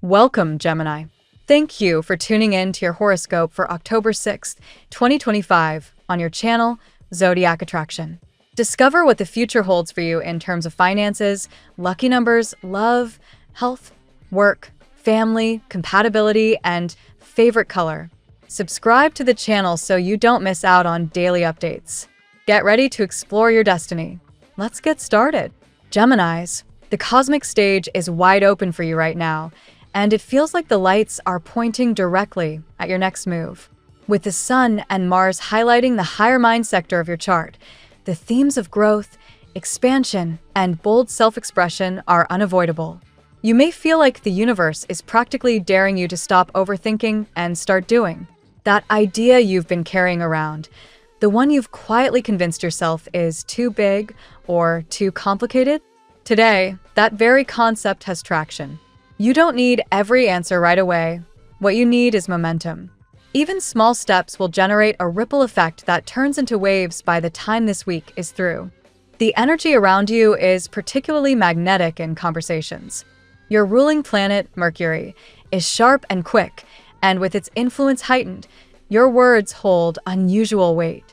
Welcome, Gemini. Thank you for tuning in to your horoscope for October 6th, 2025, on your channel, Zodiac Attraction. Discover what the future holds for you in terms of finances, lucky numbers, love, health, work, family, compatibility, and favorite color. Subscribe to the channel so you don't miss out on daily updates. Get ready to explore your destiny. Let's get started. Geminis, the cosmic stage is wide open for you right now, and it feels like the lights are pointing directly at your next move. With the Sun and Mars highlighting the higher mind sector of your chart, the themes of growth, expansion, and bold self-expression are unavoidable. You may feel like the universe is practically daring you to stop overthinking and start doing. That idea you've been carrying around, the one you've quietly convinced yourself is too big or too complicated. Today, that very concept has traction. You don't need every answer right away. What you need is momentum. Even small steps will generate a ripple effect that turns into waves by the time this week is through. The energy around you is particularly magnetic in conversations. Your ruling planet, Mercury, is sharp and quick, and with its influence heightened, your words hold unusual weight.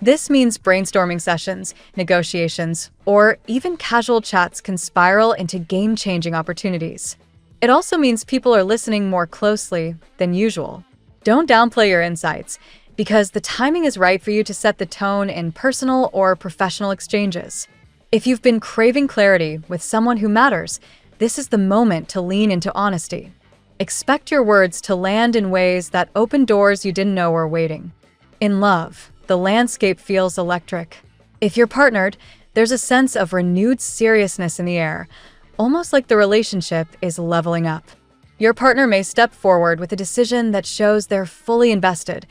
This means brainstorming sessions, negotiations, or even casual chats can spiral into game-changing opportunities. It also means people are listening more closely than usual. Don't downplay your insights, because the timing is right for you to set the tone in personal or professional exchanges. If you've been craving clarity with someone who matters, this is the moment to lean into honesty. Expect your words to land in ways that open doors you didn't know were waiting. In love, the landscape feels electric. If you're partnered, there's a sense of renewed seriousness in the air, almost like the relationship is leveling up. Your partner may step forward with a decision that shows they're fully invested,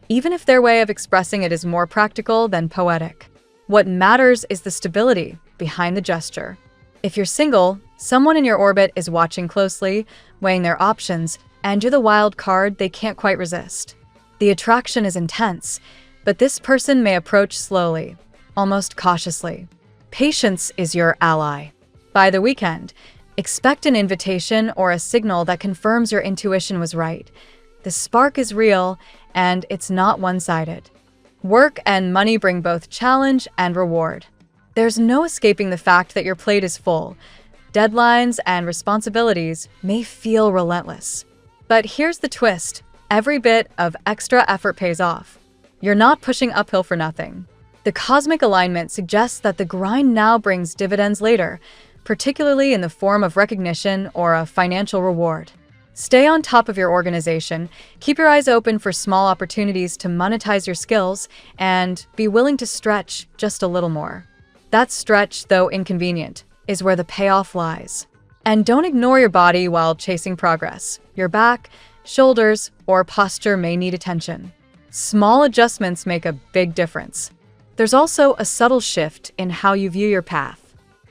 even if their way of expressing it is more practical than poetic. What matters is the stability behind the gesture. If you're single, someone in your orbit is watching closely, weighing their options, and you're the wild card they can't quite resist. The attraction is intense, but this person may approach slowly, almost cautiously. Patience is your ally. By the weekend, expect an invitation or a signal that confirms your intuition was right. The spark is real, and it's not one-sided. Work and money bring both challenge and reward. There's no escaping the fact that your plate is full. Deadlines and responsibilities may feel relentless. But here's the twist. Every bit of extra effort pays off. You're not pushing uphill for nothing. The cosmic alignment suggests that the grind now brings dividends later, particularly in the form of recognition or a financial reward. Stay on top of your organization, keep your eyes open for small opportunities to monetize your skills, and be willing to stretch just a little more. That stretch, though inconvenient, is where the payoff lies. And don't ignore your body while chasing progress. Your back, shoulders, or posture may need attention. Small adjustments make a big difference. There's also a subtle shift in how you view your path.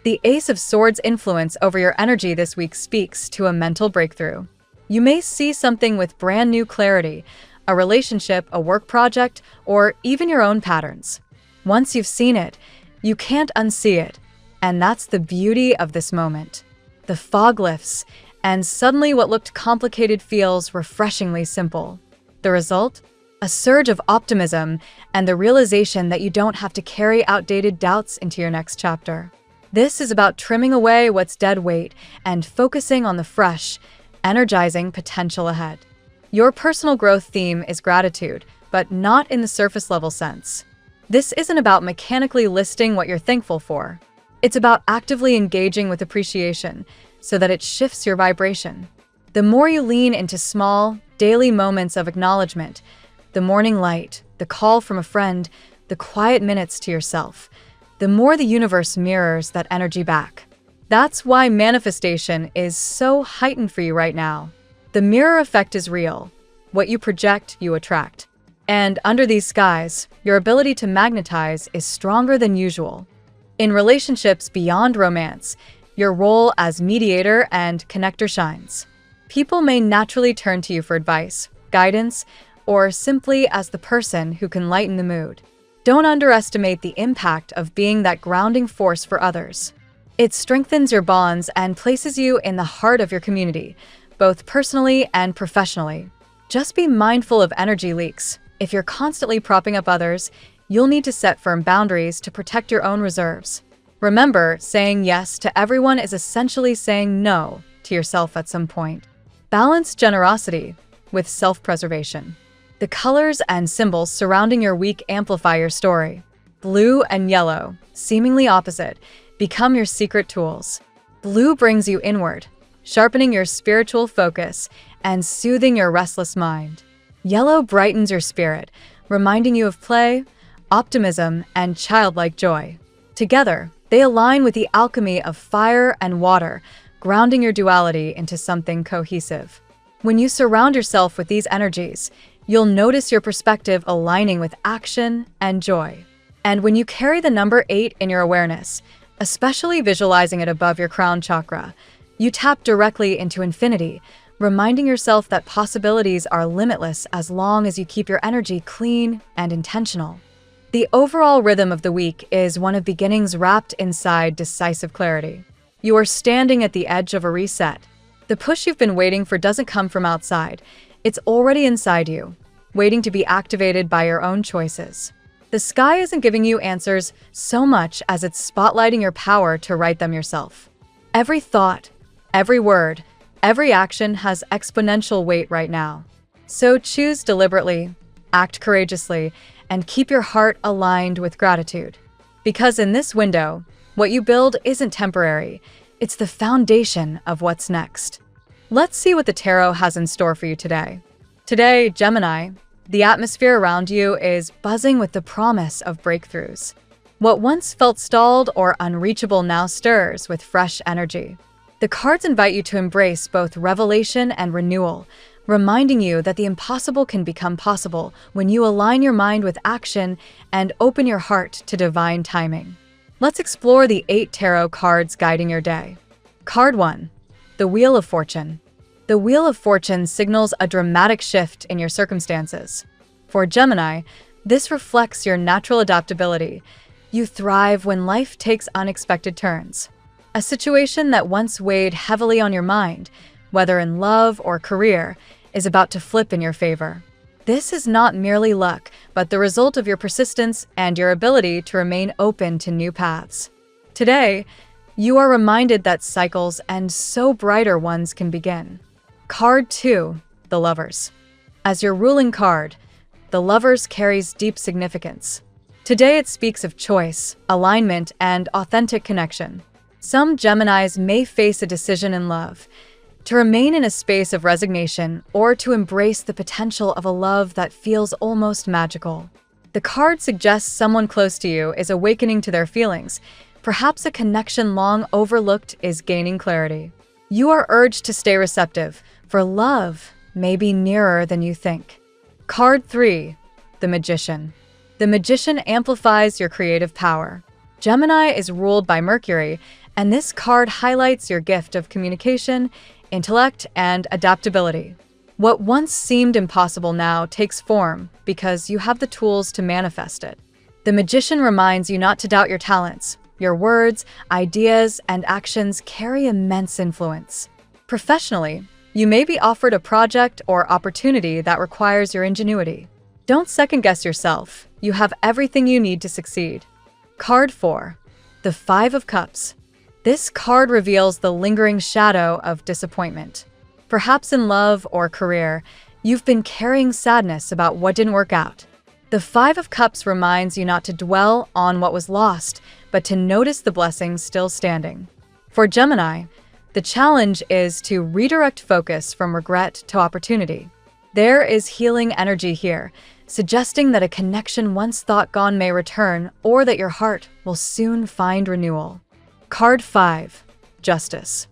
The Ace of Swords' influence over your energy this week speaks to a mental breakthrough. You may see something with brand new clarity, a relationship, a work project, or even your own patterns. Once you've seen it, you can't unsee it, and that's the beauty of this moment. The fog lifts, and suddenly what looked complicated feels refreshingly simple. The result? A surge of optimism and the realization that you don't have to carry outdated doubts into your next chapter. This is about trimming away what's dead weight and focusing on the fresh, energizing potential ahead. Your personal growth theme is gratitude, but not in the surface-level sense. This isn't about mechanically listing what you're thankful for. It's about actively engaging with appreciation so that it shifts your vibration. The more you lean into small, daily moments of acknowledgement, the morning light, the call from a friend, the quiet minutes to yourself, the more the universe mirrors that energy back. That's why manifestation is so heightened for you right now. The mirror effect is real. What you project, you attract. And under these skies, your ability to magnetize is stronger than usual. In relationships beyond romance, your role as mediator and connector shines. People may naturally turn to you for advice, guidance, or simply as the person who can lighten the mood. Don't underestimate the impact of being that grounding force for others. It strengthens your bonds and places you in the heart of your community, both personally and professionally. Just be mindful of energy leaks. If you're constantly propping up others, you'll need to set firm boundaries to protect your own reserves. Remember, saying yes to everyone is essentially saying no to yourself at some point. Balance generosity with self-preservation. The colors and symbols surrounding your week amplify your story. Blue and yellow, seemingly opposite, become your secret tools. Blue brings you inward, sharpening your spiritual focus and soothing your restless mind. Yellow brightens your spirit, reminding you of play, optimism, and childlike joy. Together, they align with the alchemy of fire and water, grounding your duality into something cohesive. When you surround yourself with these energies, you'll notice your perspective aligning with action and joy. And when you carry the number 8 in your awareness, especially visualizing it above your crown chakra, you tap directly into infinity, reminding yourself that possibilities are limitless as long as you keep your energy clean and intentional. The overall rhythm of the week is one of beginnings wrapped inside decisive clarity. You are standing at the edge of a reset. The push you've been waiting for doesn't come from outside. It's already inside you, waiting to be activated by your own choices. The sky isn't giving you answers so much as it's spotlighting your power to write them yourself. Every thought, every word, every action has exponential weight right now. So choose deliberately, act courageously, and keep your heart aligned with gratitude. Because in this window, what you build isn't temporary, it's the foundation of what's next. Let's see what the tarot has in store for you today. Today, Gemini, the atmosphere around you is buzzing with the promise of breakthroughs. What once felt stalled or unreachable now stirs with fresh energy. The cards invite you to embrace both revelation and renewal, reminding you that the impossible can become possible when you align your mind with action and open your heart to divine timing. Let's explore the 8 tarot cards guiding your day. Card 1. The Wheel of Fortune. The Wheel of Fortune signals a dramatic shift in your circumstances. For Gemini, this reflects your natural adaptability. You thrive when life takes unexpected turns. A situation that once weighed heavily on your mind, whether in love or career, is about to flip in your favor. This is not merely luck, but the result of your persistence and your ability to remain open to new paths. Today, you are reminded that cycles and so brighter ones can begin. Card 2, the Lovers. As your ruling card, the Lovers carries deep significance. Today it speaks of choice, alignment, and authentic connection. Some Geminis may face a decision in love, to remain in a space of resignation or to embrace the potential of a love that feels almost magical. The card suggests someone close to you is awakening to their feelings. Perhaps a connection long overlooked is gaining clarity. You are urged to stay receptive, for love may be nearer than you think. Card 3, the Magician. The Magician amplifies your creative power. Gemini is ruled by Mercury, and this card highlights your gift of communication, intellect, and adaptability. What once seemed impossible now takes form because you have the tools to manifest it. The Magician reminds you not to doubt your talents. Your words, ideas, and actions carry immense influence. Professionally, you may be offered a project or opportunity that requires your ingenuity. Don't second-guess yourself. You have everything you need to succeed. Card 4, the 5 of Cups. This card reveals the lingering shadow of disappointment. Perhaps in love or career, you've been carrying sadness about what didn't work out. The 5 of Cups reminds you not to dwell on what was lost, but to notice the blessings still standing. For Gemini, the challenge is to redirect focus from regret to opportunity. There is healing energy here, suggesting that a connection once thought gone may return, or that your heart will soon find renewal. Card 5, Justice.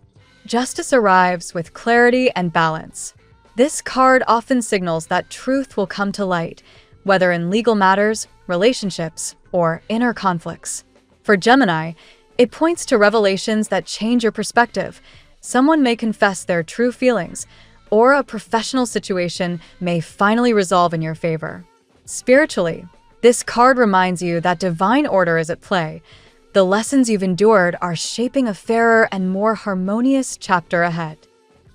Justice arrives with clarity and balance. This card often signals that truth will come to light, whether in legal matters, relationships, or inner conflicts. For Gemini, it points to revelations that change your perspective. Someone may confess their true feelings, or a professional situation may finally resolve in your favor. Spiritually, this card reminds you that divine order is at play. The lessons you've endured are shaping a fairer and more harmonious chapter ahead.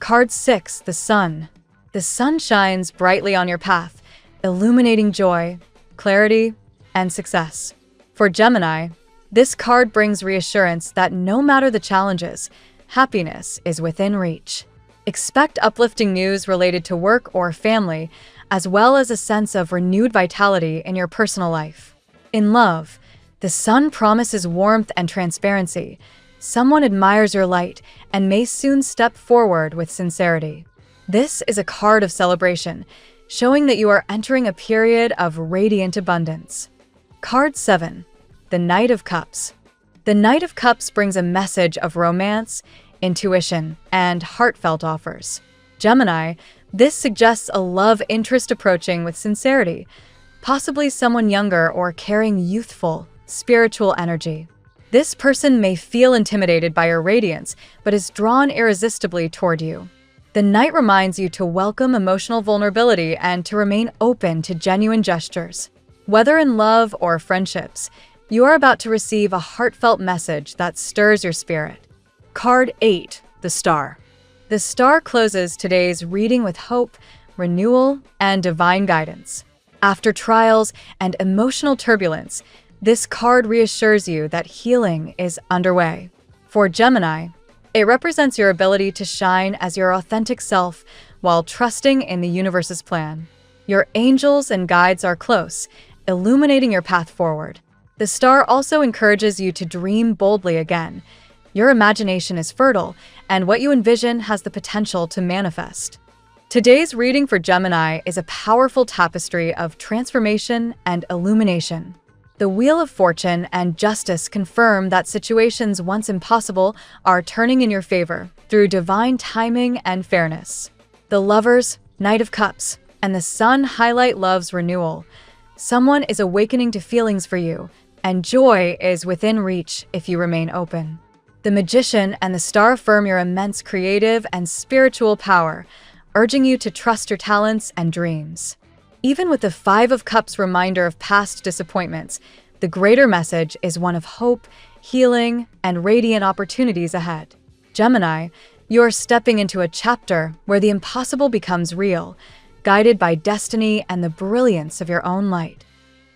Card 6, the Sun. The sun shines brightly on your path, illuminating joy, clarity, and success. For Gemini, this card brings reassurance that no matter the challenges, happiness is within reach. Expect uplifting news related to work or family, as well as a sense of renewed vitality in your personal life. In love, the sun promises warmth and transparency. Someone admires your light and may soon step forward with sincerity. This is a card of celebration, showing that you are entering a period of radiant abundance. Card 7, the Knight of Cups. The Knight of Cups brings a message of romance, intuition, and heartfelt offers. Gemini, this suggests a love interest approaching with sincerity, possibly someone younger or carrying youthful, spiritual energy. This person may feel intimidated by your radiance, but is drawn irresistibly toward you. The Knight reminds you to welcome emotional vulnerability and to remain open to genuine gestures. Whether in love or friendships, you are about to receive a heartfelt message that stirs your spirit. Card 8, the Star. The Star closes today's reading with hope, renewal, and divine guidance. After trials and emotional turbulence, this card reassures you that healing is underway. For Gemini, it represents your ability to shine as your authentic self while trusting in the universe's plan. Your angels and guides are close, illuminating your path forward. The Star also encourages you to dream boldly again. Your imagination is fertile, and what you envision has the potential to manifest. Today's reading for Gemini is a powerful tapestry of transformation and illumination. The Wheel of Fortune and Justice confirm that situations once impossible are turning in your favor through divine timing and fairness. The Lovers, Knight of Cups, and the Sun highlight love's renewal. Someone is awakening to feelings for you, and joy is within reach if you remain open. The Magician and the Star affirm your immense creative and spiritual power, urging you to trust your talents and dreams. Even with the Five of Cups reminder of past disappointments, the greater message is one of hope, healing, and radiant opportunities ahead. Gemini, you are stepping into a chapter where the impossible becomes real, guided by destiny and the brilliance of your own light.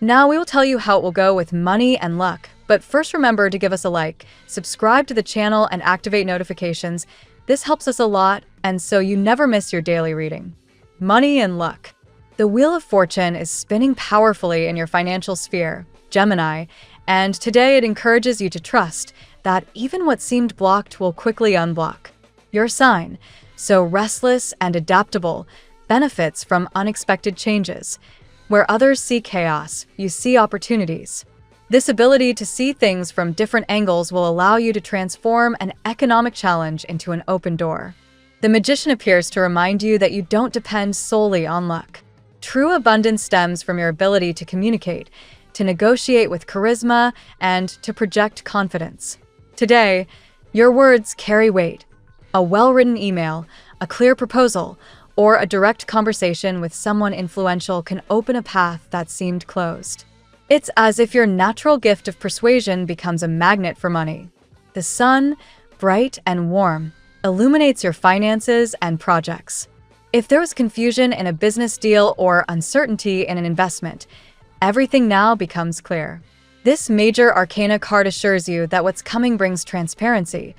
Now we will tell you how it will go with money and luck, but first remember to give us a like, subscribe to the channel, and activate notifications. This helps us a lot, and so you never miss your daily reading. Money and luck. The Wheel of Fortune is spinning powerfully in your financial sphere, Gemini, and today it encourages you to trust that even what seemed blocked will quickly unblock. Your sign, so restless and adaptable, benefits from unexpected changes. Where others see chaos, you see opportunities. This ability to see things from different angles will allow you to transform an economic challenge into an open door. The Magician appears to remind you that you don't depend solely on luck. True abundance stems from your ability to communicate, to negotiate with charisma, and to project confidence. Today, your words carry weight. A well-written email, a clear proposal, or a direct conversation with someone influential can open a path that seemed closed. It's as if your natural gift of persuasion becomes a magnet for money. The sun, bright and warm, illuminates your finances and projects. If there was confusion in a business deal or uncertainty in an investment, everything now becomes clear. This major arcana card assures you that what's coming brings transparency,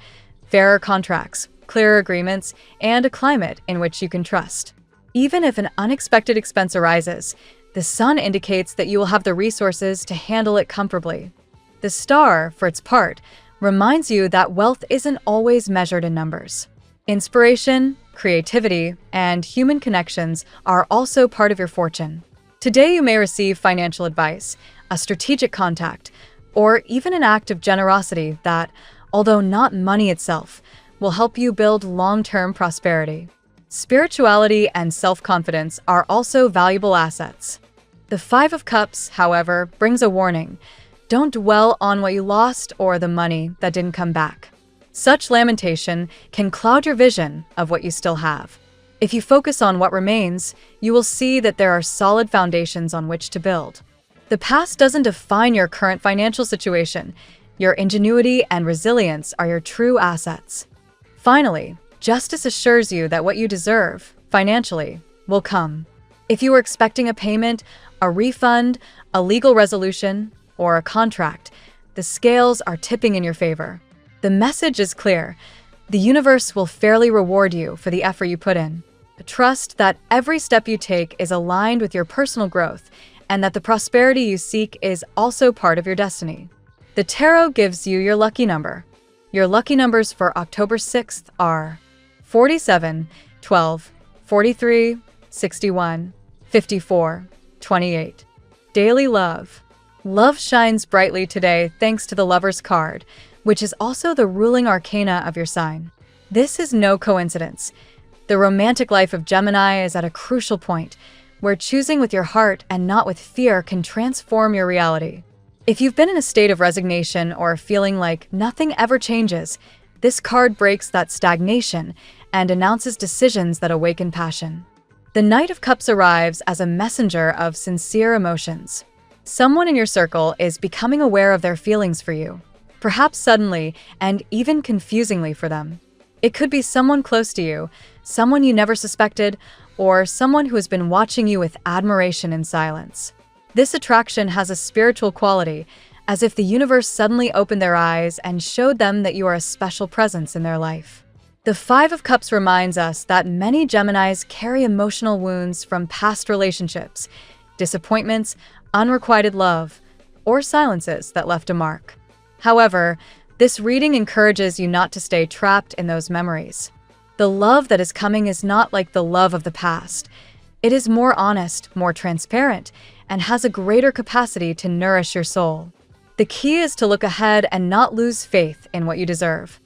fairer contracts, clearer agreements, and a climate in which you can trust. Even if an unexpected expense arises, the Sun indicates that you will have the resources to handle it comfortably. The Star, for its part, reminds you that wealth isn't always measured in numbers. Inspiration, creativity, and human connections are also part of your fortune. Today you may receive financial advice, a strategic contact, or even an act of generosity that, although not money itself, will help you build long-term prosperity. Spirituality and self-confidence are also valuable assets. The Five of Cups, however, brings a warning. Don't dwell on what you lost or the money that didn't come back. Such lamentation can cloud your vision of what you still have. If you focus on what remains, you will see that there are solid foundations on which to build. The past doesn't define your current financial situation. Your ingenuity and resilience are your true assets. Finally, Justice assures you that what you deserve, financially, will come. If you were expecting a payment, a refund, a legal resolution, or a contract, the scales are tipping in your favor. The message is clear. The universe will fairly reward you for the effort you put in. Trust that every step you take is aligned with your personal growth and that the prosperity you seek is also part of your destiny. The tarot gives you your lucky number. Your lucky numbers for October 6th are 47, 12, 43, 61, 54, 28. Daily love. Love shines brightly today thanks to the Lover's card, which is also the ruling arcana of your sign. This is no coincidence. The romantic life of Gemini is at a crucial point, where choosing with your heart and not with fear can transform your reality. If you've been in a state of resignation or feeling like nothing ever changes, this card breaks that stagnation and announces decisions that awaken passion. The Knight of Cups arrives as a messenger of sincere emotions. Someone in your circle is becoming aware of their feelings for you, perhaps suddenly and even confusingly for them. It could be someone close to you, someone you never suspected, or someone who has been watching you with admiration in silence. This attraction has a spiritual quality, as if the universe suddenly opened their eyes and showed them that you are a special presence in their life. The Five of Cups reminds us that many Geminis carry emotional wounds from past relationships, disappointments, unrequited love, or silences that left a mark. However, this reading encourages you not to stay trapped in those memories. The love that is coming is not like the love of the past. It is more honest, more transparent, and has a greater capacity to nourish your soul. The key is to look ahead and not lose faith in what you deserve.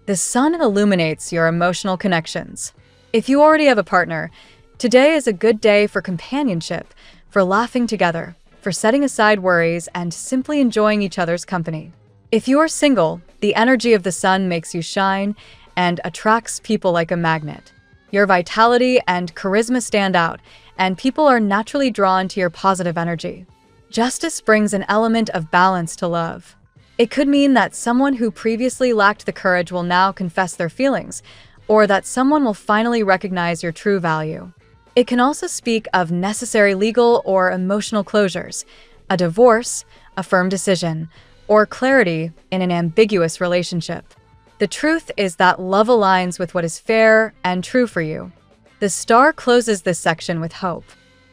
The sun illuminates your emotional connections. If you already have a partner, today is a good day for companionship, for laughing together, for setting aside worries and simply enjoying each other's company. If you are single, the energy of the sun makes you shine and attracts people like a magnet. Your vitality and charisma stand out, and people are naturally drawn to your positive energy. Justice brings an element of balance to love. It could mean that someone who previously lacked the courage will now confess their feelings, or that someone will finally recognize your true value. It can also speak of necessary legal or emotional closures, a divorce, a firm decision, or clarity in an ambiguous relationship. The truth is that love aligns with what is fair and true for you. The star closes this section with hope.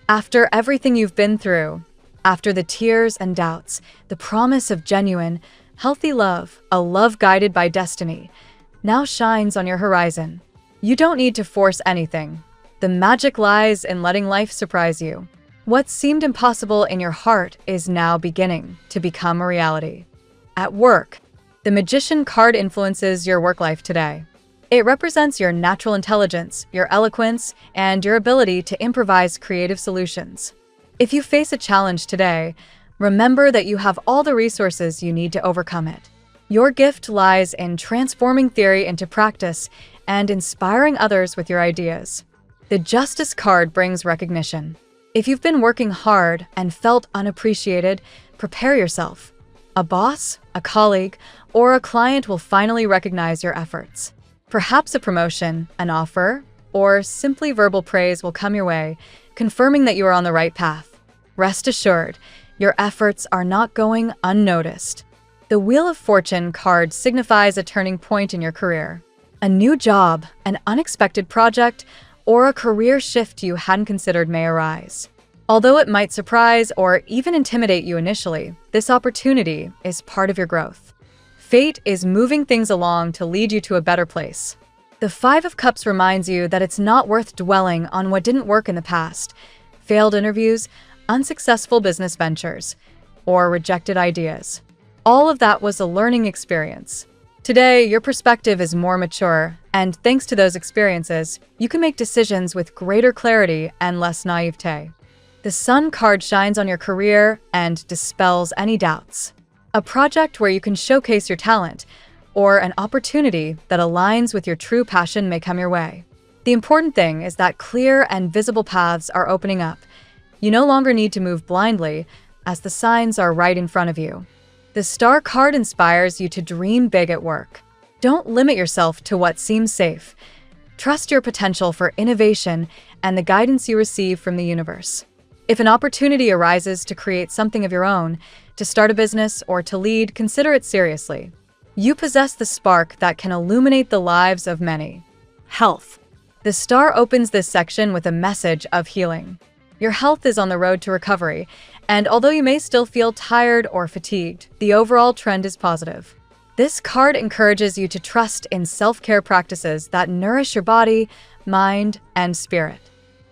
After everything you've been through, after the tears and doubts, the promise of genuine, healthy love, a love guided by destiny, now shines on your horizon. You don't need to force anything. The magic lies in letting life surprise you. What seemed impossible in your heart is now beginning to become a reality. At work, the Magician card influences your work life today. It represents your natural intelligence, your eloquence, and your ability to improvise creative solutions. If you face a challenge today, remember that you have all the resources you need to overcome it. Your gift lies in transforming theory into practice and inspiring others with your ideas. The Justice card brings recognition. If you've been working hard and felt unappreciated, prepare yourself. A boss, a colleague, or a client will finally recognize your efforts. Perhaps a promotion, an offer, or simply verbal praise will come your way, confirming that you are on the right path. Rest assured, your efforts are not going unnoticed. The Wheel of Fortune card signifies a turning point in your career. A new job, an unexpected project, or a career shift you hadn't considered may arise. Although it might surprise or even intimidate you initially, this opportunity is part of your growth. Fate is moving things along to lead you to a better place. The Five of Cups reminds you that it's not worth dwelling on what didn't work in the past, failed interviews, unsuccessful business ventures, or rejected ideas. All of that was a learning experience. Today, your perspective is more mature, and thanks to those experiences, you can make decisions with greater clarity and less naivete. The Sun card shines on your career and dispels any doubts. A project where you can showcase your talent, or an opportunity that aligns with your true passion may come your way. The important thing is that clear and visible paths are opening up. You no longer need to move blindly, as the signs are right in front of you. The Star card inspires you to dream big at work. Don't limit yourself to what seems safe. Trust your potential for innovation and the guidance you receive from the universe. If an opportunity arises to create something of your own, to start a business, or to lead, consider it seriously. You possess the spark that can illuminate the lives of many. Health. The star opens this section with a message of healing. Your health is on the road to recovery, and although you may still feel tired or fatigued, the overall trend is positive. This card encourages you to trust in self-care practices that nourish your body, mind, and spirit.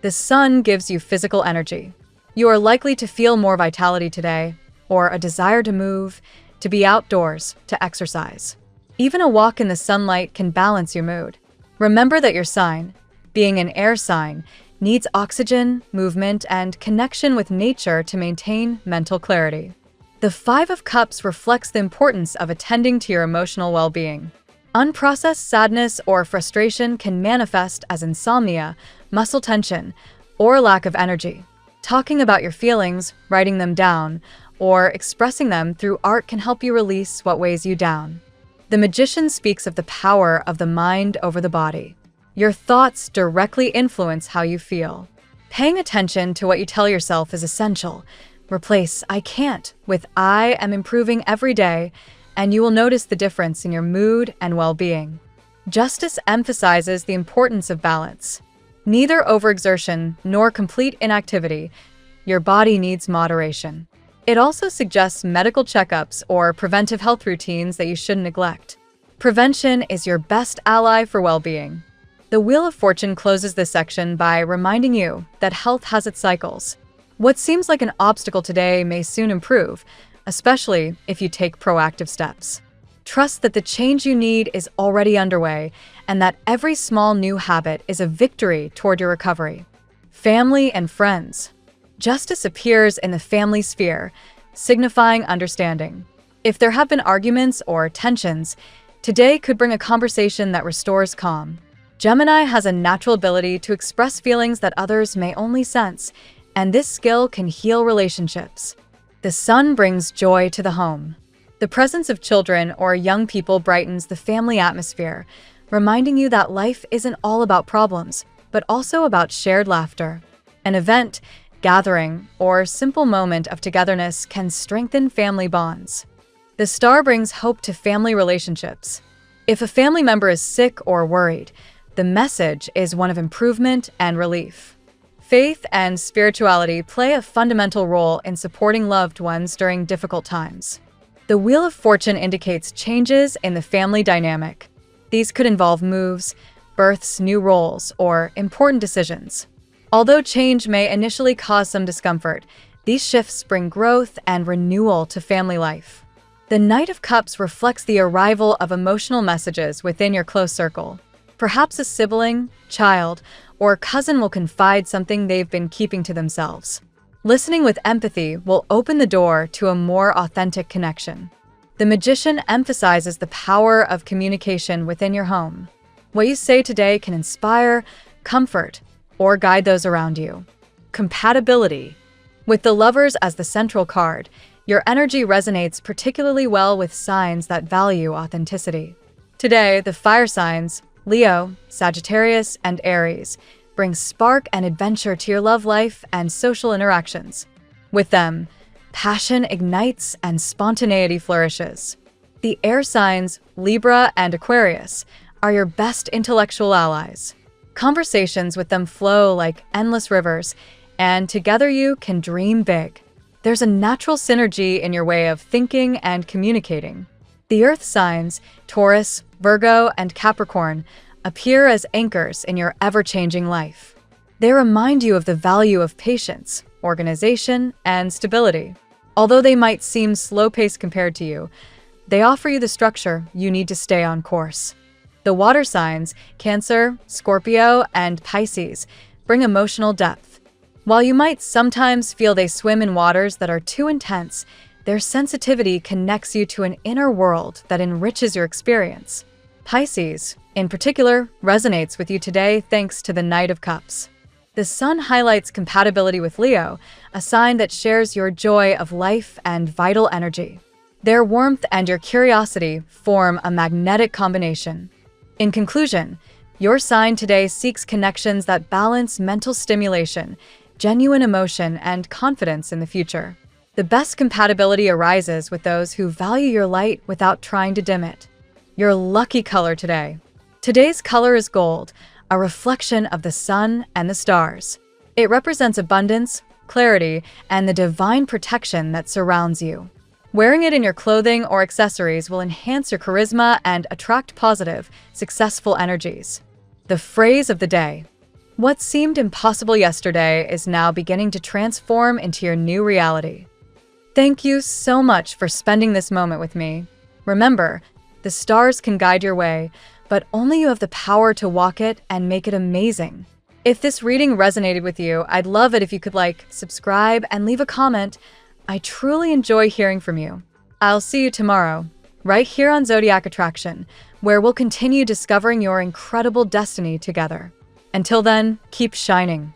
The sun gives you physical energy. You are likely to feel more vitality today, or a desire to move, to be outdoors, to exercise. Even a walk in the sunlight can balance your mood. Remember that your sign, being an air sign, needs oxygen, movement, and connection with nature to maintain mental clarity. The Five of Cups reflects the importance of attending to your emotional well-being. Unprocessed sadness or frustration can manifest as insomnia, muscle tension, or lack of energy. Talking about your feelings, writing them down, or expressing them through art can help you release what weighs you down. The Magician speaks of the power of the mind over the body. Your thoughts directly influence how you feel. Paying attention to what you tell yourself is essential. Replace "I can't" with "I am improving every day," and you will notice the difference in your mood and well-being. Justice emphasizes the importance of balance. Neither overexertion nor complete inactivity. Your body needs moderation. It also suggests medical checkups or preventive health routines that you shouldn't neglect. Prevention is your best ally for well-being. The Wheel of Fortune closes this section by reminding you that health has its cycles. What seems like an obstacle today may soon improve, especially if you take proactive steps. Trust that the change you need is already underway and that every small new habit is a victory toward your recovery. Family and friends. Justice appears in the family sphere, signifying understanding. If there have been arguments or tensions, today could bring a conversation that restores calm. Gemini has a natural ability to express feelings that others may only sense, and this skill can heal relationships. The sun brings joy to the home. The presence of children or young people brightens the family atmosphere, reminding you that life isn't all about problems, but also about shared laughter. An event, gathering, or simple moment of togetherness can strengthen family bonds. The star brings hope to family relationships. If a family member is sick or worried, the message is one of improvement and relief. Faith and spirituality play a fundamental role in supporting loved ones during difficult times. The Wheel of Fortune indicates changes in the family dynamic. These could involve moves, births, new roles, or important decisions. Although change may initially cause some discomfort, these shifts bring growth and renewal to family life. The Knight of Cups reflects the arrival of emotional messages within your close circle. Perhaps a sibling, child, or cousin will confide something they've been keeping to themselves. Listening with empathy will open the door to a more authentic connection. The Magician emphasizes the power of communication within your home. What you say today can inspire, comfort, or guide those around you. Compatibility. With the Lovers as the central card, your energy resonates particularly well with signs that value authenticity. Today, the fire signs, Leo, Sagittarius, and Aries, bring spark and adventure to your love life and social interactions. With them, passion ignites and spontaneity flourishes. The air signs, Libra and Aquarius, are your best intellectual allies. Conversations with them flow like endless rivers, and together you can dream big. There's a natural synergy in your way of thinking and communicating. The earth signs, Taurus, Virgo, and Capricorn, appear as anchors in your ever-changing life. They remind you of the value of patience, organization, and stability. Although they might seem slow-paced compared to you, they offer you the structure you need to stay on course. The water signs, Cancer, Scorpio, and Pisces, bring emotional depth. While you might sometimes feel they swim in waters that are too intense, their sensitivity connects you to an inner world that enriches your experience. Pisces, in particular, resonates with you today thanks to the Knight of Cups. The sun highlights compatibility with Leo, a sign that shares your joy of life and vital energy. Their warmth and your curiosity form a magnetic combination. In conclusion, Your sign today seeks connections that balance mental stimulation, genuine emotion, and confidence in the future. The best compatibility arises with those who value your light without trying to dim it. Your lucky color today. Today's color is gold, a reflection of the sun and the stars. It represents abundance, clarity, and the divine protection that surrounds you. Wearing it in your clothing or accessories will enhance your charisma and attract positive, successful energies. The phrase of the day. What seemed impossible yesterday is now beginning to transform into your new reality. Thank you so much for spending this moment with me. Remember, the stars can guide your way, but only you have the power to walk it and make it amazing. If this reading resonated with you, I'd love it if you could subscribe, and leave a comment. I truly enjoy hearing from you. I'll see you tomorrow, right here on Zodiac Attraction, where we'll continue discovering your incredible destiny together. Until then, keep shining.